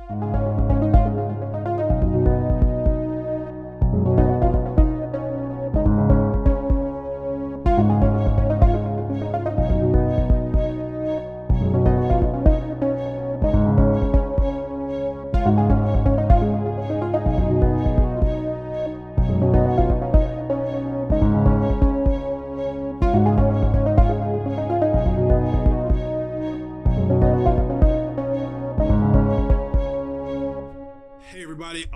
I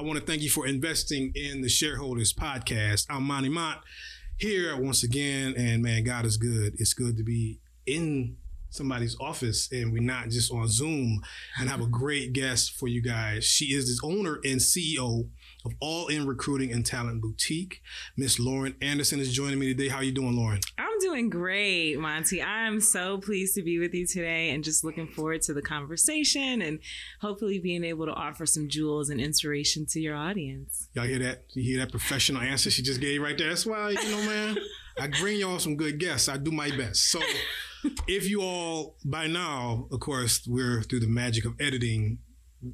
want to thank you for investing in the Shareholders podcast. I'm Monty Mott here once again, and man, God is good. It's good to be in somebody's office and we're not just on Zoom, and have a great guest for you guys. She is the owner and CEO of All In Recruiting and Talent Boutique. Miss Lauren Anderson is joining me today. How are you doing, Lauren? I'm doing great, Monty. I'm so pleased to be with you today and just looking forward to the conversation and hopefully being able to offer some jewels and inspiration to your audience. Y'all hear that? You hear that professional answer she just gave right there? That's why, man, I bring y'all some good guests. I do my best. So if you all, by now, of course, we're through the magic of editing,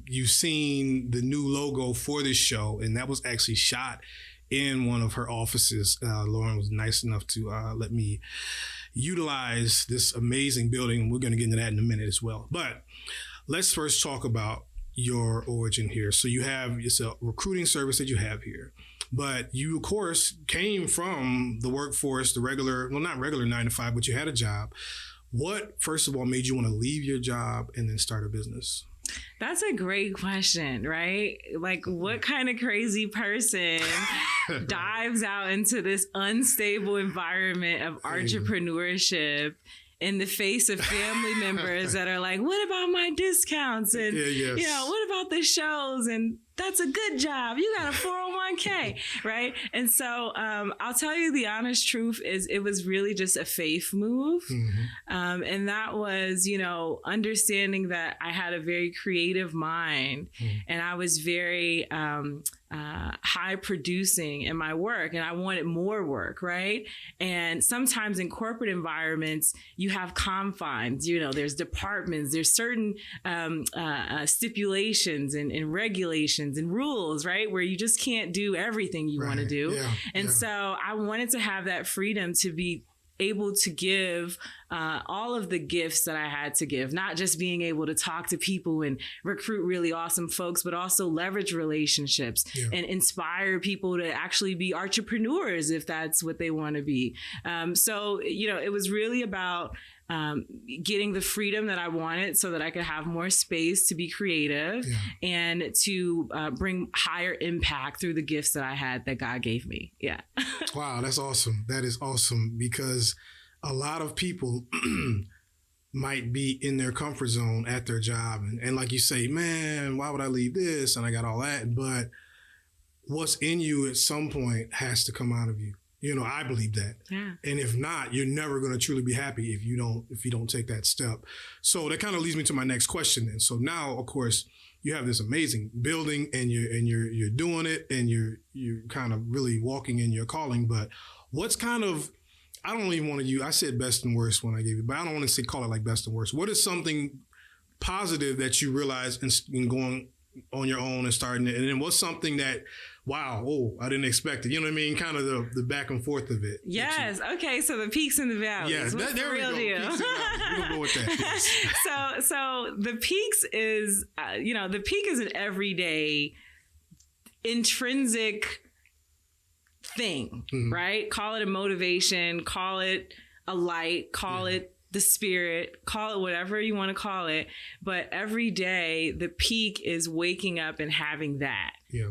you've seen the new logo for this show, and that was actually shot in one of her offices. Lauren was nice enough to let me utilize this amazing building. We're going to get into that in a minute as well. But let's first talk about your origin here. So it's a recruiting service that you have here, but you, of course, came from the workforce, the regular, well, not regular 9 to 5, but you had a job. What, first of all, made you want to leave your job and then start a business? That's a great question, right? Like, what kind of crazy person dives out into this unstable environment of entrepreneurship in the face of family members that are like, what about my discounts? And, what about the shows? And that's a good job. You got a 401k, right? And so I'll tell you the honest truth is it was really just a faith move. Mm-hmm. And that was, understanding that I had a very creative mind and I was very high producing in my work and I wanted more work, right? And sometimes in corporate environments, you have confines, there's departments, there's certain stipulations and regulations and rules, right? Where you just can't do everything you want to do. Yeah, so I wanted to have that freedom to be able to give all of the gifts that I had to give, not just being able to talk to people and recruit really awesome folks, but also leverage relationships and inspire people to actually be entrepreneurs if that's what they want to be. So, it was really about getting the freedom that I wanted so that I could have more space to be creative and to bring higher impact through the gifts that I had that God gave me. Yeah. Wow, that's awesome. That is awesome, because a lot of people might be in their comfort zone at their job. And like you say, man, why would I leave this? And I got all that. But what's in you at some point has to come out of you. I believe that. Yeah. And if not, you're never going to truly be happy if you don't take that step. So that kind of leads me to my next question then. So now, of course, you have this amazing building and you're doing it and you're kind of really walking in your calling. But what's kind of, I don't even want to use, I said best and worst when I gave it, but I don't want to call it like best and worst. What is something positive that you realize in going on your own and starting it? And then what's something that, wow, I didn't expect it. You know what I mean? Kind of the back and forth of it. Yes. Okay. So the peaks and the valleys. Yes. What's there the real we go. deal? We're going to go with that. Yes. So the peaks is, the peak is an everyday intrinsic thing, right? Call it a motivation, call it a light, call it the spirit, call it whatever you want to call it. But every day, the peak is waking up and having that. Yeah.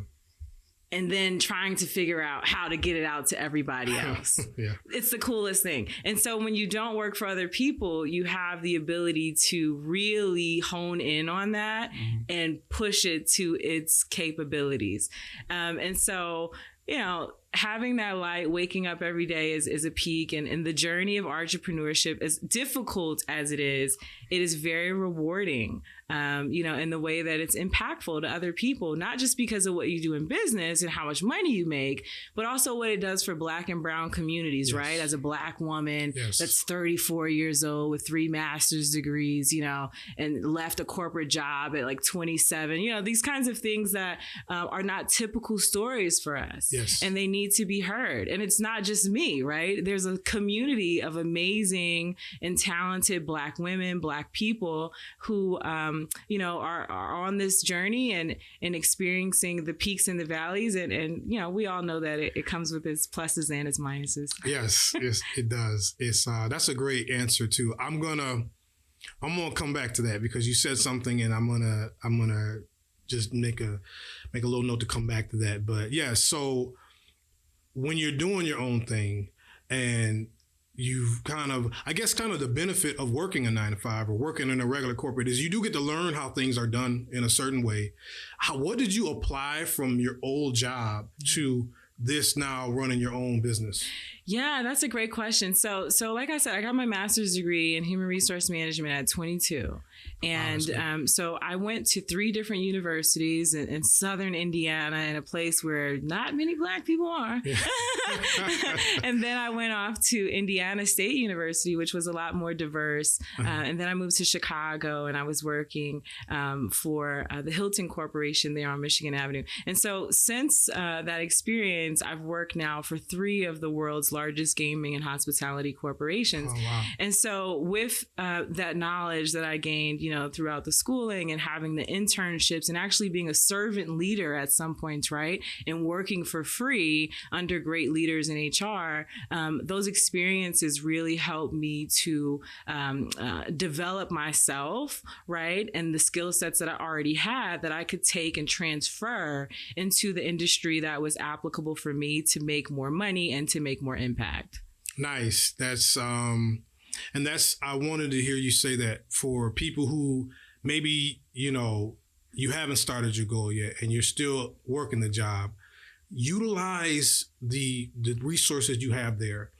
And then trying to figure out how to get it out to everybody else. It's the coolest thing. And so when you don't work for other people, you have the ability to really hone in on that and push it to its capabilities. And so, having that light, waking up every day is a peak. And the journey of entrepreneurship, as difficult as it is very rewarding, in the way that it's impactful to other people, not just because of what you do in business and how much money you make, but also what it does for Black and brown communities, yes. right? As a Black woman yes. that's 34 years old with 3 master's degrees, and left a corporate job at like 27, these kinds of things that are not typical stories for us. Yes. And they need to be heard. And it's not just me, right? There's a community of amazing and talented Black women, Black people who, are on this journey and experiencing the peaks and the valleys. And we all know that it comes with its pluses and its minuses. Yes, it does. It's that's a great answer too. I'm gonna come back to that because you said something, and I'm gonna just make a little note to come back to that. But yeah, so when you're doing your own thing and you've kind of the benefit of working a 9-to-5 or working in a regular corporate is you do get to learn how things are done in a certain way. What did you apply from your old job to this now running your own business? Yeah, that's a great question. So like I said, I got my master's degree in human resource management at 22. And so I went to 3 different universities in Southern Indiana, in a place where not many Black people are. Yeah. And then I went off to Indiana State University, which was a lot more diverse. Uh-huh. And then I moved to Chicago, and I was working for the Hilton Corporation there on Michigan Avenue. And so since that experience, I've worked now for 3 of the world's largest gaming and hospitality corporations. Oh, wow. And so with that knowledge that I gained, throughout the schooling and having the internships and actually being a servant leader at some points, right? And working for free under great leaders in HR, those experiences really helped me to develop myself, right? And the skill sets that I already had that I could take and transfer into the industry that was applicable for me to make more money and to make more impact. Nice. That's I wanted to hear you say that for people who maybe, you haven't started your goal yet and you're still working the job, utilize the resources you have there,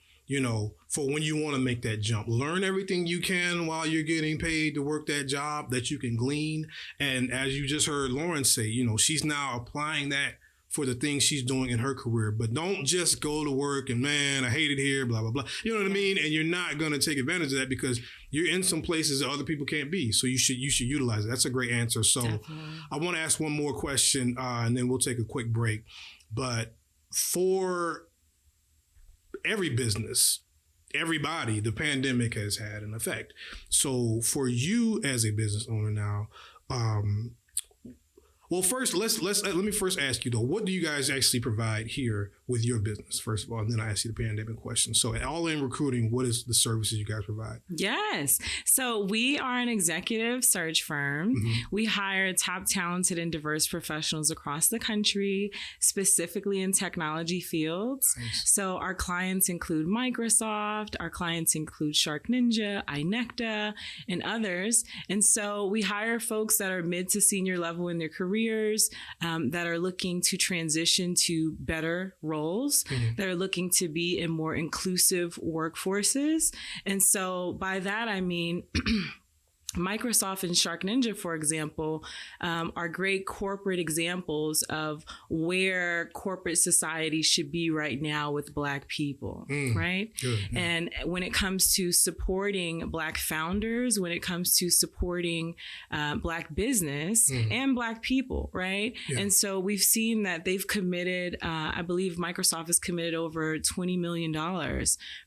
for when you want to make that jump. Learn everything you can while you're getting paid to work that job that you can glean. And as you just heard Lauren say, she's now applying that for the things she's doing in her career. But don't just go to work and, man, I hate it here, blah, blah, blah. You know what I mean? And you're not going to take advantage of that because you're in some places that other people can't be. So you should utilize it. That's a great answer. So definitely. I want to ask one more question and then we'll take a quick break. But for every business, everybody, the pandemic has had an effect. So for you as a business owner now, well, first, let me first ask you, though, what do you guys actually provide here with your business, first of all, and then I ask you the pandemic question. So at All In Recruiting, what is the services you guys provide? Yes. So we are an executive search firm. Mm-hmm. We hire top talented and diverse professionals across the country, specifically in technology fields. Nice. So our clients include Microsoft, our clients include Shark Ninja, INSTA, and others. And so we hire folks that are mid to senior level in their careers, that are looking to transition to better roles, mm-hmm. that are looking to be in more inclusive workforces. And so by that, I mean, Microsoft and Shark Ninja, for example, are great corporate examples of where corporate society should be right now with Black people, right? Good, yeah. And when it comes to supporting Black founders, when it comes to supporting Black business and Black people, right? Yeah. And so we've seen that they've committed, I believe Microsoft has committed over $20 million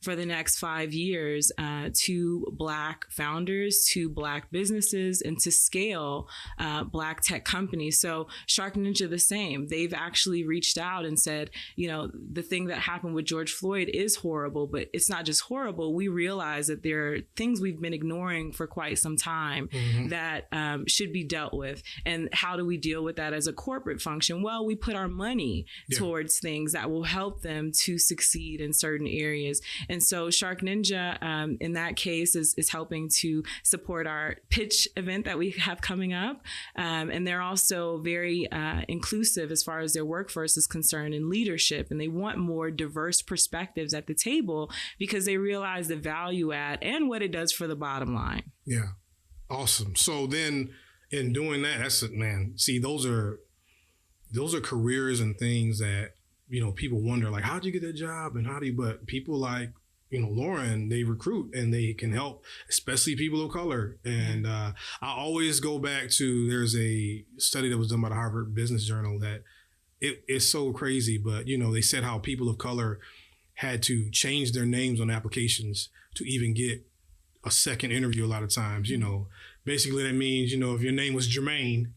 for the next 5 years to Black founders, to Black businesses, and to scale Black tech companies. So Shark Ninja, the same. They've actually reached out and said, the thing that happened with George Floyd is horrible, but it's not just horrible. We realize that there are things we've been ignoring for quite some time that should be dealt with. And how do we deal with that as a corporate function? Well, we put our money towards things that will help them to succeed in certain areas. And so Shark Ninja, in that case, is helping to support our our pitch event that we have coming up. And they're also very inclusive as far as their workforce is concerned in leadership. And they want more diverse perspectives at the table because they realize the value add and what it does for the bottom line. Yeah. Awesome. So then in doing that, that's it, man. See, those are careers and things that, people wonder, like, how'd you get that job? And but people like, Lauren, they recruit and they can help, especially people of color. And I always go back to, there's a study that was done by the Harvard Business Journal that it's so crazy, but they said how people of color had to change their names on applications to even get a second interview a lot of times. Basically that means, if your name was Jermaine,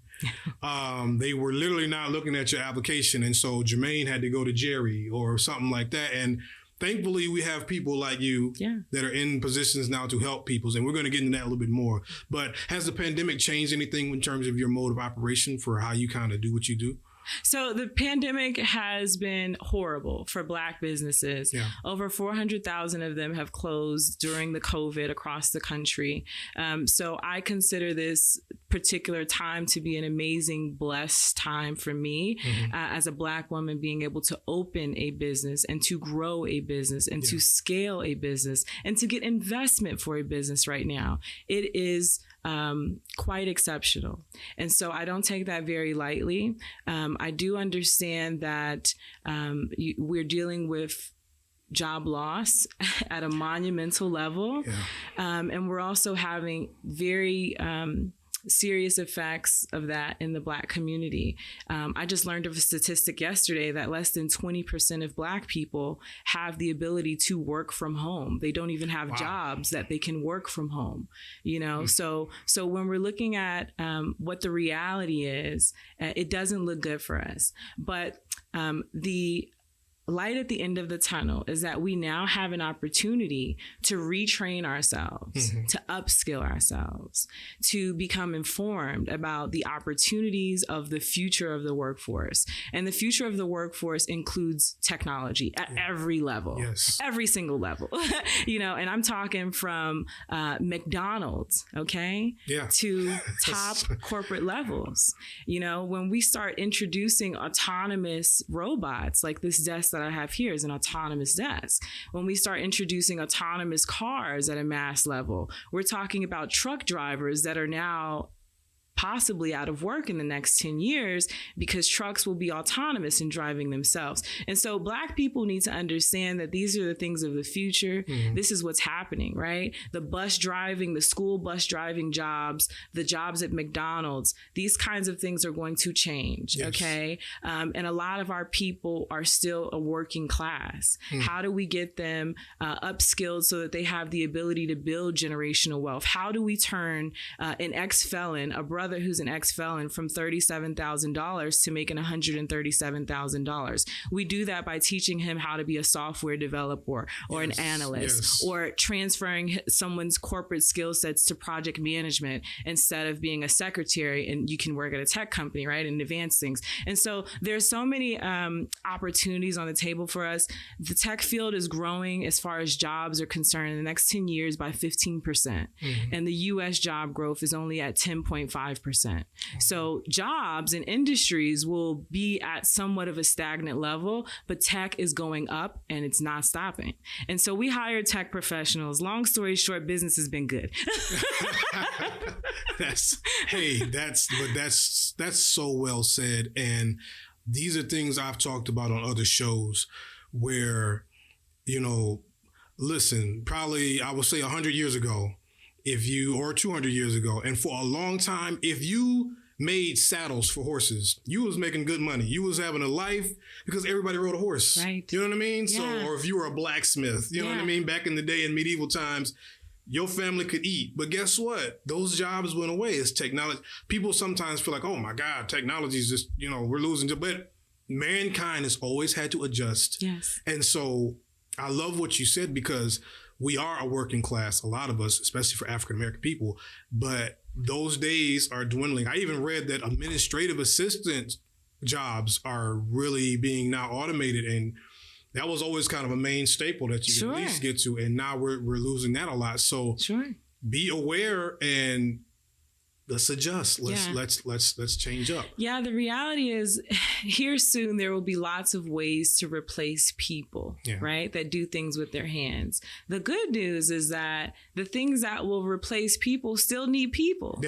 they were literally not looking at your application. And so Jermaine had to go to Jerry or something like that. And thankfully, we have people like you that are in positions now to help people. And we're going to get into that a little bit more. But has the pandemic changed anything in terms of your mode of operation for how you kind of do what you do? So the pandemic has been horrible for Black businesses. Yeah. Over 400,000 of them have closed during the COVID across the country. So I consider this particular time to be an amazing, blessed time for me as a Black woman, being able to open a business and to grow a business and to scale a business and to get investment for a business right now. It is quite exceptional. And so I don't take that very lightly. I do understand that we're dealing with job loss at a monumental level. And we're also having very serious effects of that in the Black community. I just learned of a statistic yesterday that less than 20% of Black people have the ability to work from home. They don't even have jobs that they can work from home, So when we're looking at what the reality is, it doesn't look good for us. But the light at the end of the tunnel is that we now have an opportunity to retrain ourselves, to upskill ourselves, to become informed about the opportunities of the future of the workforce. And the future of the workforce includes technology at every level, every single level, and I'm talking from McDonald's, to top corporate levels. When we start introducing autonomous robots, like this desk that I have here is an autonomous desk. When we start introducing autonomous cars at a mass level, we're talking about truck drivers that are now possibly out of work in the next 10 years because trucks will be autonomous in driving themselves. And so Black people need to understand that these are the things of the future. This is what's happening, right? The bus driving, the school bus driving jobs, the jobs at McDonald's, these kinds of things are going to change, okay? And a lot of our people are still a working class. How do we get them upskilled so that they have the ability to build generational wealth? How do we turn an ex-felon, a brother who's an ex-felon, from $37,000 to making $137,000. We do that by teaching him how to be a software developer or an analyst, or transferring someone's corporate skill sets to project management instead of being a secretary, and you can work at a tech company, right, and advance things. And so there's so many opportunities on the table for us. The tech field is growing as far as jobs are concerned in the next 10 years by 15%. And the U.S. job growth is only at 10.5%. So jobs and industries will be at somewhat of a stagnant level, but tech is going up and it's not stopping. And so we hire tech professionals. Long story short, business has been good. That's so well said. And these are things I've talked about on other shows where, listen, probably I would say 100 years ago, or 200 years ago, and for a long time, if you made saddles for horses, you was making good money. You was having a life because everybody rode a horse. Right. You know what I mean? Yeah. So, or if you were a blacksmith, you know what I mean? Back in the day in medieval times, your family could eat. But guess what? Those jobs went away. It's technology. People sometimes feel like, oh my God, technology is just, we're losing. But mankind has always had to adjust. Yes. And so I love what you said, because we are a working class, a lot of us, especially for African-American people, but those days are dwindling. I even read that administrative assistant jobs are really being now automated, and that was always kind of a main staple that you could at least get to, and now we're losing that a lot. So be aware and let's adjust. Let's change up. Yeah, the reality is here soon there will be lots of ways to replace people, right? That do things with their hands. The good news is that the things that will replace people still need people.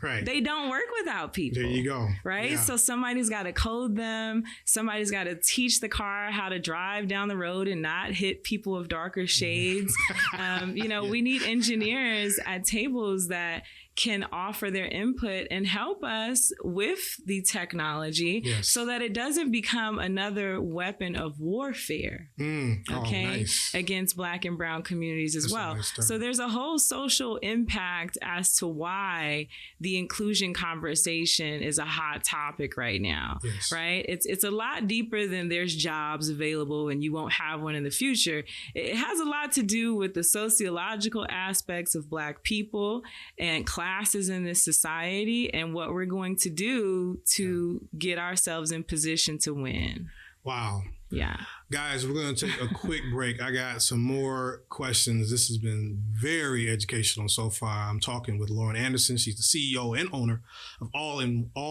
Right. They don't work without people. There you go. Right? Yeah. So somebody's got to code them. Somebody's got to teach the car how to drive down the road and not hit people of darker shades. We need engineers at tables that can offer their input and help us with the technology so that it doesn't become another weapon of warfare, nice. Against Black and brown communities as well. Nice So there's a whole social impact as to why the inclusion conversation is a hot topic right now, right? It's a lot deeper than there's jobs available and you won't have one in the future. It has a lot to do with the sociological aspects of Black people and classes in this society and what we're going to do to get ourselves in position to win. Wow. Yeah. Guys, we're going to take a quick break. I got some more questions. This has been very educational so far. I'm talking with Lauren Anderson. She's the CEO and owner of All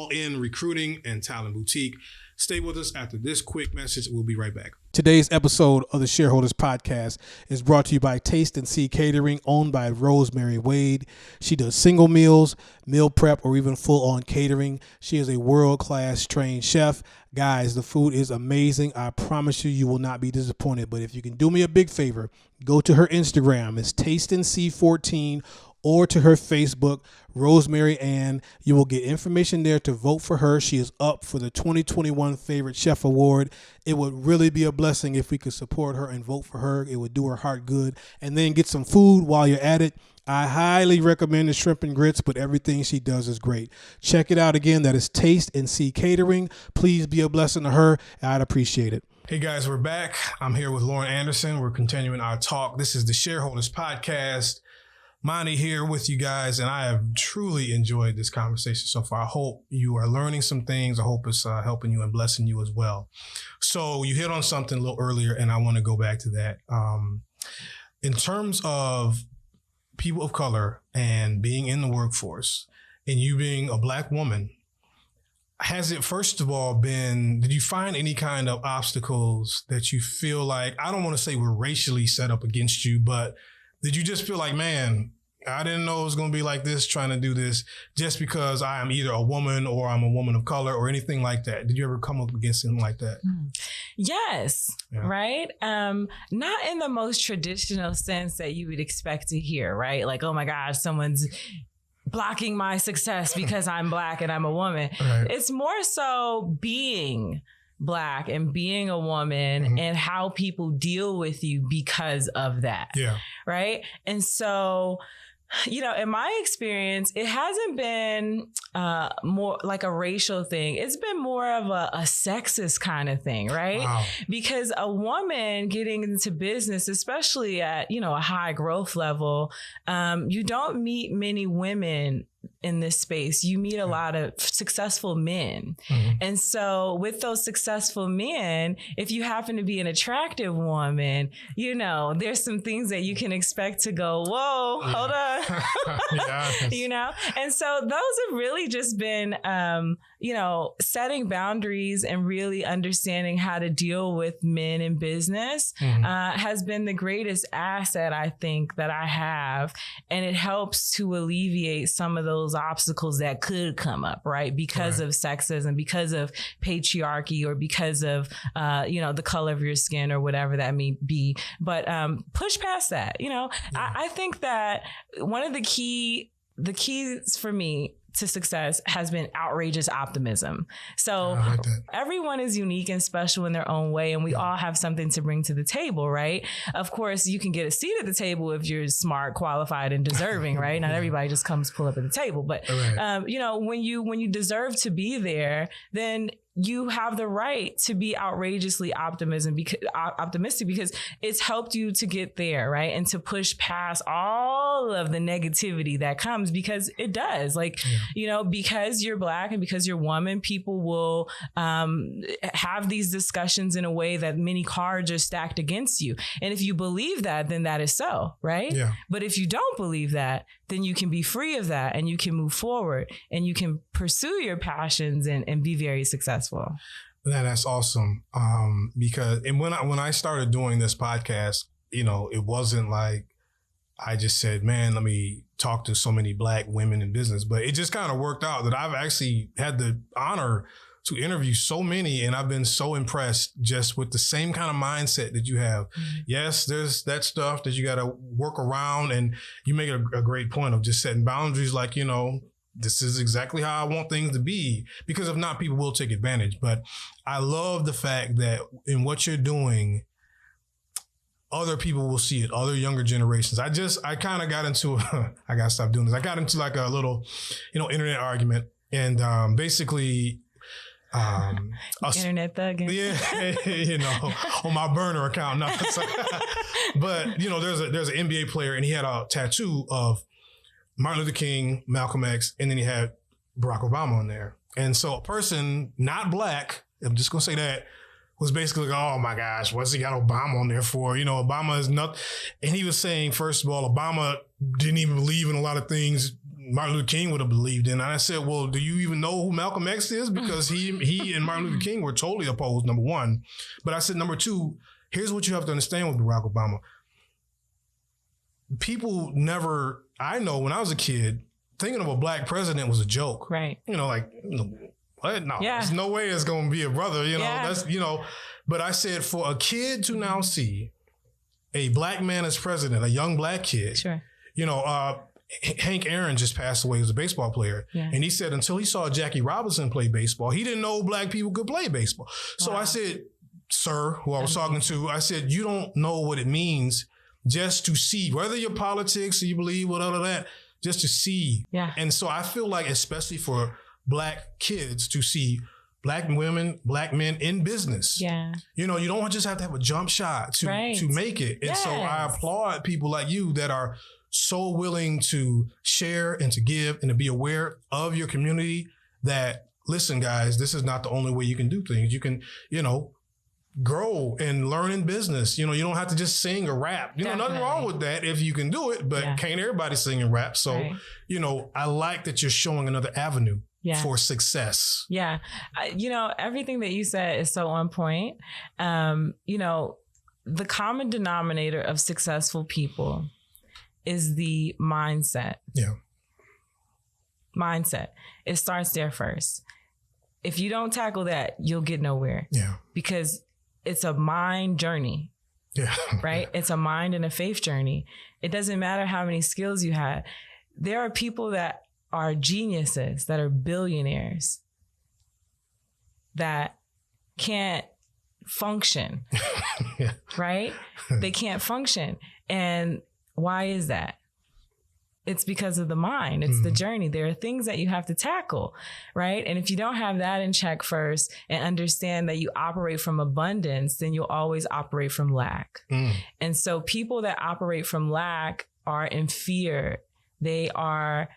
In Recruiting and Talent Boutique. Stay with us after this quick message. We'll be right back. Today's episode of the Shareholders Podcast is brought to you by Taste and See Catering, owned by Rosemary Wade. She does single meals, meal prep, or even full-on catering. She is a world-class trained chef. Guys, the food is amazing. I promise you, you will not be disappointed. But if you can do me a big favor, go to her Instagram. It's Taste and See 14, or to her Facebook, Rosemary Ann. You will get information there to vote for her. She is up for the 2021 Favorite Chef Award. It would really be a blessing if we could support her and vote for her. It would do her heart good. And then get some food while you're at it. I highly recommend the shrimp and grits, but everything she does is great. Check it out again. That is Taste and See Catering. Please be a blessing to her. I'd appreciate it. Hey guys, we're back. I'm here with Lauren Anderson. We're continuing our talk. This is the Shareholders Podcast. Monty here with you guys, and I have truly enjoyed this conversation so far. I hope you are learning some things. I hope it's helping you and blessing you as well. So you hit on something a little earlier, and I want to go back to that. In terms of people of color and being in the workforce, and you being a Black woman, has it, first of all, did you find any kind of obstacles that you feel like, I don't want to say were racially set up against you, but did you just feel like, man, I didn't know it was going to be like this, trying to do this just because I am either a woman or I'm a woman of color or anything like that? Did you ever come up against something like that? Yes. Yeah. Right. Not in the most traditional sense that you would expect to hear, right? Like, oh my gosh, someone's blocking my success because I'm Black and I'm a woman. Right. It's more so being Black and being a woman and how people deal with you because of that. Yeah. Right. And so, in my experience, it hasn't been more like a racial thing. It's been more of a sexist kind of thing, right? Wow. Because a woman getting into business, especially at, a high growth level, you don't meet many women in this space. You meet a lot of successful men. And so with those successful men, if you happen to be an attractive woman, there's some things that you can expect to go, whoa, hold on. And so those have really just been, setting boundaries and really understanding how to deal with men in business has been the greatest asset, I think, that I have. And it helps to alleviate some of those obstacles that could come up, right? Because of sexism, because of patriarchy, or because of, the color of your skin or whatever that may be. But push past that. I think that one of the keys for me to success has been outrageous optimism. So everyone is unique and special in their own way, and we all have something to bring to the table, right? Of course, you can get a seat at the table if you're smart, qualified, and deserving, right? Not everybody just comes pull up at the table, but when you deserve to be there, then you have the right to be outrageously optimistic because it's helped you to get there, right? And to push past all all of the negativity that comes, because it does. Like, you know, because you're Black and because you're woman, people will have these discussions in a way that many cards are stacked against you. And if you believe that, then that is so, right? Yeah. But if you don't believe that, then you can be free of that and you can move forward and you can pursue your passions and be very successful. That's awesome. Because when I started doing this podcast, you know, it wasn't like I just said, man, let me talk to so many Black women in business, but it just kind of worked out that I've actually had the honor to interview so many, and I've been so impressed just with the same kind of mindset that you have. Mm-hmm. Yes, there's that stuff that you got to work around, and you make a great point of just setting boundaries, like, you know, this is exactly how I want things to be, because if not, people will take advantage. But I love the fact that in what you're doing, other people will see it, other younger generations. I kind of got into, I got to stop doing this. I got into like a little, you know, internet argument, and basically, internet thugging. Yeah, you know, on my burner account. No, but you know, there's an NBA player, and he had a tattoo of Martin Luther King, Malcolm X, and then he had Barack Obama on there. And so a person not Black, I'm just gonna say that, was basically like, oh my gosh, what's he got Obama on there for? You know, Obama is not. And he was saying, first of all, Obama didn't even believe in a lot of things Martin Luther King would have believed in. And I said, well, do you even know who Malcolm X is? Because he and Martin Luther King were totally opposed, number one. But I said, number two, here's what you have to understand with Barack Obama. People never, I know when I was a kid, thinking of a Black president was a joke. Right. You know, like, what? No, there's no way it's going to be a brother, you know, that's, you know, but I said for a kid to now see a Black man as president, a young Black kid, sure. You know, Hank Aaron just passed away as a baseball player. Yeah. And he said until he saw Jackie Robinson play baseball, he didn't know Black people could play baseball. So I said, sir, who I was talking to, I said, you don't know what it means just to see, whether your politics or you believe whatever that, just to see. Yeah. And so I feel like, especially for Black kids to see Black women, Black men in business. Yeah. You know, you don't just have to have a jump shot to make it. And so I applaud people like you that are so willing to share and to give and to be aware of your community that, listen, guys, this is not the only way you can do things. You can, you know, grow and learn in business. You know, you don't have to just sing or rap. You know, nothing wrong with that if you can do it, but can't everybody sing and rap? So, you know, I like that you're showing another avenue for success. Yeah. You know, everything that you said is so on point. You know, the common denominator of successful people is the mindset. Yeah. Mindset. It starts there first. If you don't tackle that, you'll get nowhere. Yeah. Because it's a mind journey. Yeah. Right? It's a mind and a faith journey. It doesn't matter how many skills you have. There are people that are geniuses, that are billionaires, that can't function. Right? They can't function. And why is that? It's because of the mind. It's the journey. There are things that you have to tackle, right? And if you don't have that in check first and understand that you operate from abundance, then you'll always operate from lack. And so people that operate from lack are in fear. They are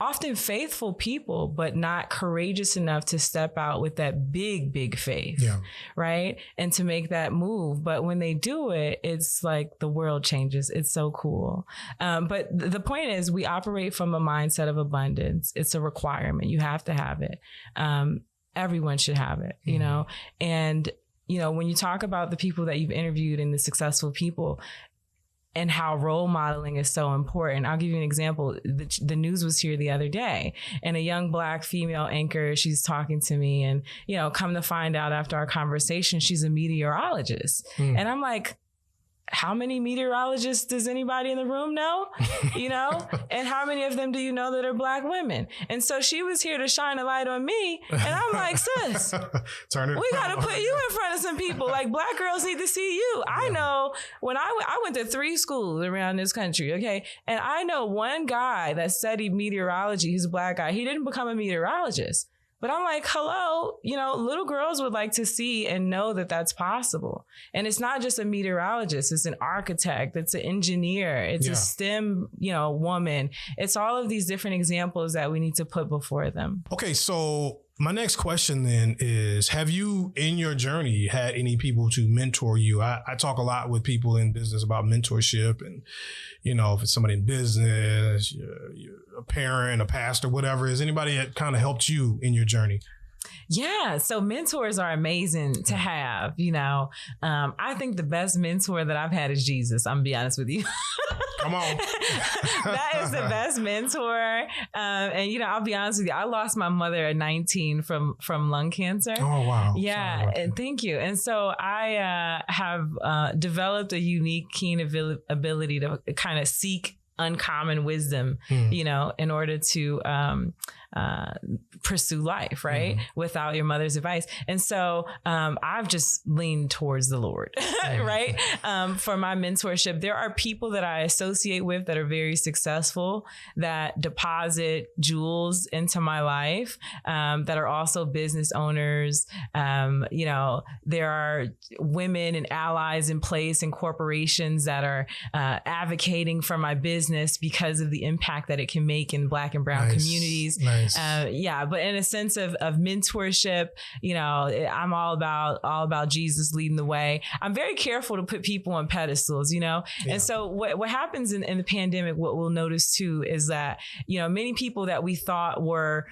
often faithful people, but not courageous enough to step out with that big, big faith, right? And to make that move. But when they do it, it's like the world changes. It's so cool. But the point is, we operate from a mindset of abundance. It's a requirement. You have to have it. Everyone should have it, you know? And, you know, when you talk about the people that you've interviewed and the successful people, and how role modeling is so important. I'll give you an example. The news was here the other day, and a young Black female anchor, she's talking to me, and, you know, come to find out after our conversation, she's a meteorologist. And I'm like, how many meteorologists does anybody in the room know? You know? And how many of them do you know that are Black women? And so she was here to shine a light on me. And I'm like, sis, we got to put you in front of some people. Like, Black girls need to see you. I know when I went to 3 schools around this country, okay? And I know one guy that studied meteorology. He's a Black guy. He didn't become a meteorologist, But I'm like, hello, little girls would like to see and know that that's possible. And it's not just a meteorologist, it's an architect, it's an engineer, it's a STEM, woman. It's all of these different examples that we need to put before them. Okay, so my next question then is, have you in your journey had any people to mentor you? I talk a lot with people in business about mentorship, and, if it's somebody in business, you're a parent, a pastor, whatever. Is anybody that kind of helped you in your journey? Yeah. So mentors are amazing to have, I think the best mentor that I've had is Jesus. I'm gonna be honest with you. Come on. That is the best mentor. And, I'll be honest with you. I lost my mother at 19 from lung cancer. Oh, wow. Yeah. And thank you. And so I have developed a unique, keen ability to kind of seek uncommon wisdom, in order to pursue life, right? Without your mother's advice. And so I've just leaned towards the Lord, right? For my mentorship, there are people that I associate with that are very successful, that deposit jewels into my life, that are also business owners. There are women and allies in place in corporations that are advocating for my business because of the impact that it can make in Black and brown communities. Nice. But in a sense of mentorship, I'm all about Jesus leading the way. I'm very careful to put people on pedestals, And so what happens in the pandemic, what we'll notice too, is that, many people that we thought were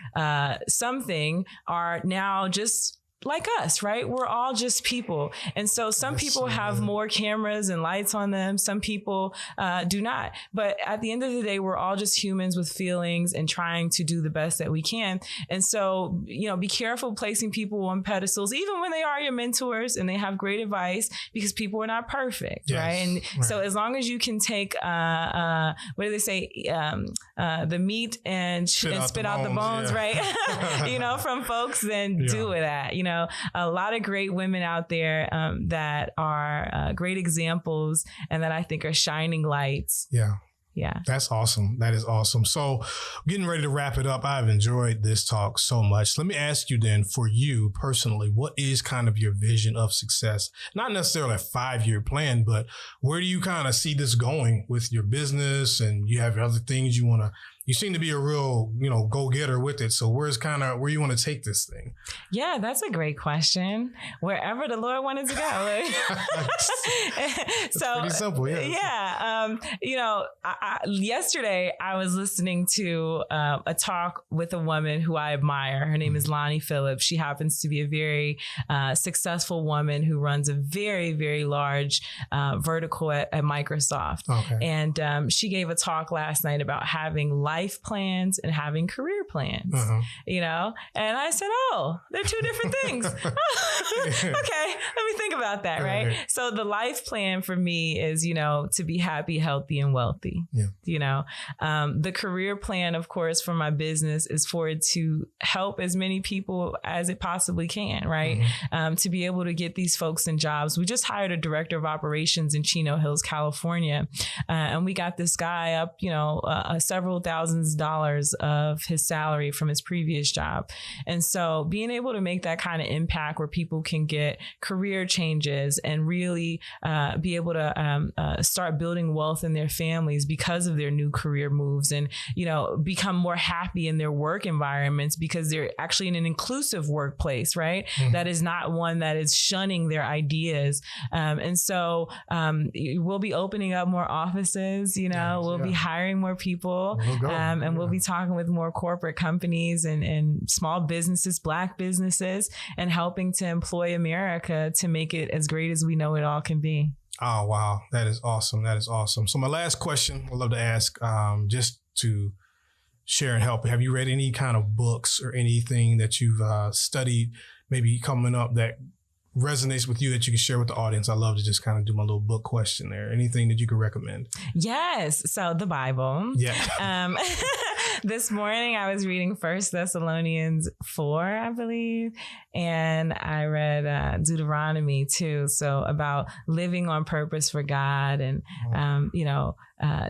something are now just like us, right? We're all just people. And so some people have more cameras and lights on them. Some people do not. But at the end of the day, we're all just humans with feelings and trying to do the best that we can. And so, be careful placing people on pedestals, even when they are your mentors and they have great advice, because people are not perfect, right? And so as long as you can take, what do they say? The meat and spit out the bones, right? From folks, then do that, a lot of great women out there that are great examples and that I think are shining lights. Yeah. That's awesome. That is awesome. So getting ready to wrap it up, I've enjoyed this talk so much. Let me ask you then, for you personally, what is kind of your vision of success? Not necessarily a 5-year plan, but where do you kind of see this going with your business? And you have other things you seem to be a real, go-getter with it. So where you want to take this thing? Yeah, that's a great question. Wherever the Lord wanted to go. So pretty simple. Yeah. Yesterday I was listening to a talk with a woman who I admire. Her name is Lonnie Phillips. She happens to be a very successful woman who runs a very, very large vertical at Microsoft. Okay. And she gave a talk last night about having life plans and having career plans, and I said, they're two different things. Okay, let me think about that. Right. So the life plan for me is, to be happy, healthy, and wealthy. The career plan, of course, for my business is for it to help as many people as it possibly can. Right. To be able to get these folks in jobs. We just hired a director of operations in Chino Hills, California. And we got this guy up, several thousands of dollars of his salary from his previous job. And so being able to make that kind of impact where people can get career changes and really be able to start building wealth in their families because of their new career moves, and, become more happy in their work environments because they're actually in an inclusive workplace, right? That is not one that is shunning their ideas. And so we'll be opening up more offices, we'll be hiring more people. And we'll be talking with more corporate companies and small businesses, Black businesses, and helping to employ America to make it as great as we know it all can be. Oh, wow. That is awesome. That is awesome. So my last question I'd love to ask, just to share and help. Have you read any kind of books or anything that you've studied, maybe coming up, that resonates with you that you can share with the audience? I love to just kind of do my little book question there. Anything that you could recommend? Yes. So the Bible. Yeah. This morning I was reading 1 Thessalonians 4, I believe. And I read Deuteronomy too. So about living on purpose for God and,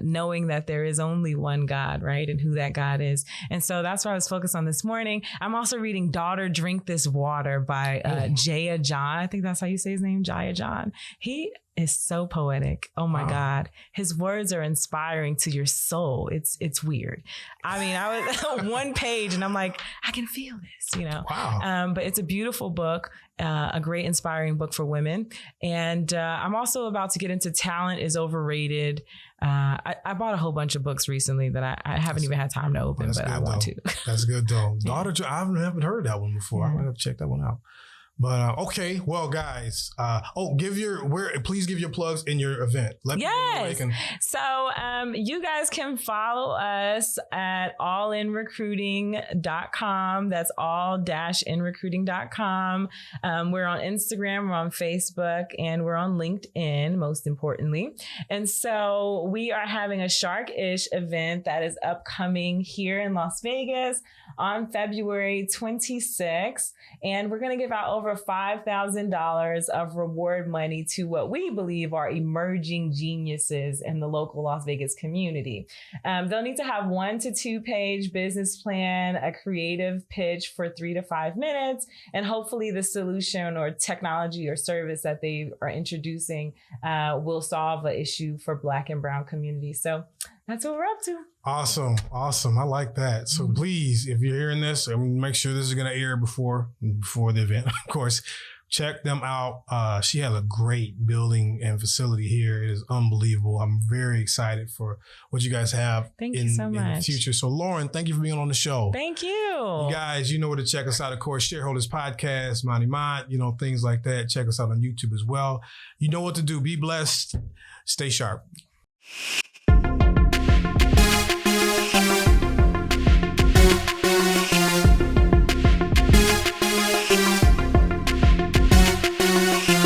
knowing that there is only one God, right? And who that God is. And so that's what I was focused on this morning. I'm also reading Daughter, Drink This Water by Jaya John. I think that's how you say his name, Jaya John. He is so poetic. Oh my God. His words are inspiring to your soul. It's weird. I mean, I was one page and I'm like, I can feel this, you know? Wow. But it's a beautiful book, a great inspiring book for women. And I'm also about to get into Talent is Overrated. I bought a whole bunch of books recently that I haven't even had time to open, but I want to. That's good though. Daughter, I haven't heard that one before. I'm gonna have to check that one out. But okay, well, guys. Please give your plugs in your event. Let me know where they can. So you guys can follow us at allinrecruiting.com. That's all-inrecruiting.com. We're on Instagram, we're on Facebook, and we're on LinkedIn, most importantly. And so we are having a Shark-ish event that is upcoming here in Las Vegas on February 26th. And we're going to give out over $5,000 of reward money to what we believe are emerging geniuses in the local Las Vegas community. They'll need to have 1 to 2 page business plan, a creative pitch for 3 to 5 minutes, and hopefully the solution or technology or service that they are introducing will solve an issue for Black and Brown communities. So that's what we're up to. Awesome. I like that. So please, if you're hearing this, make sure this is going to air before the event, of course. Check them out. She has a great building and facility here. It is unbelievable. I'm very excited for what you guys have in the future. So Lauren, thank you for being on the show. Thank you. You guys, you know where to check us out. Of course, Shareholders Podcast, Monty Mott, things like that. Check us out on YouTube as well. You know what to do. Be blessed. Stay sharp.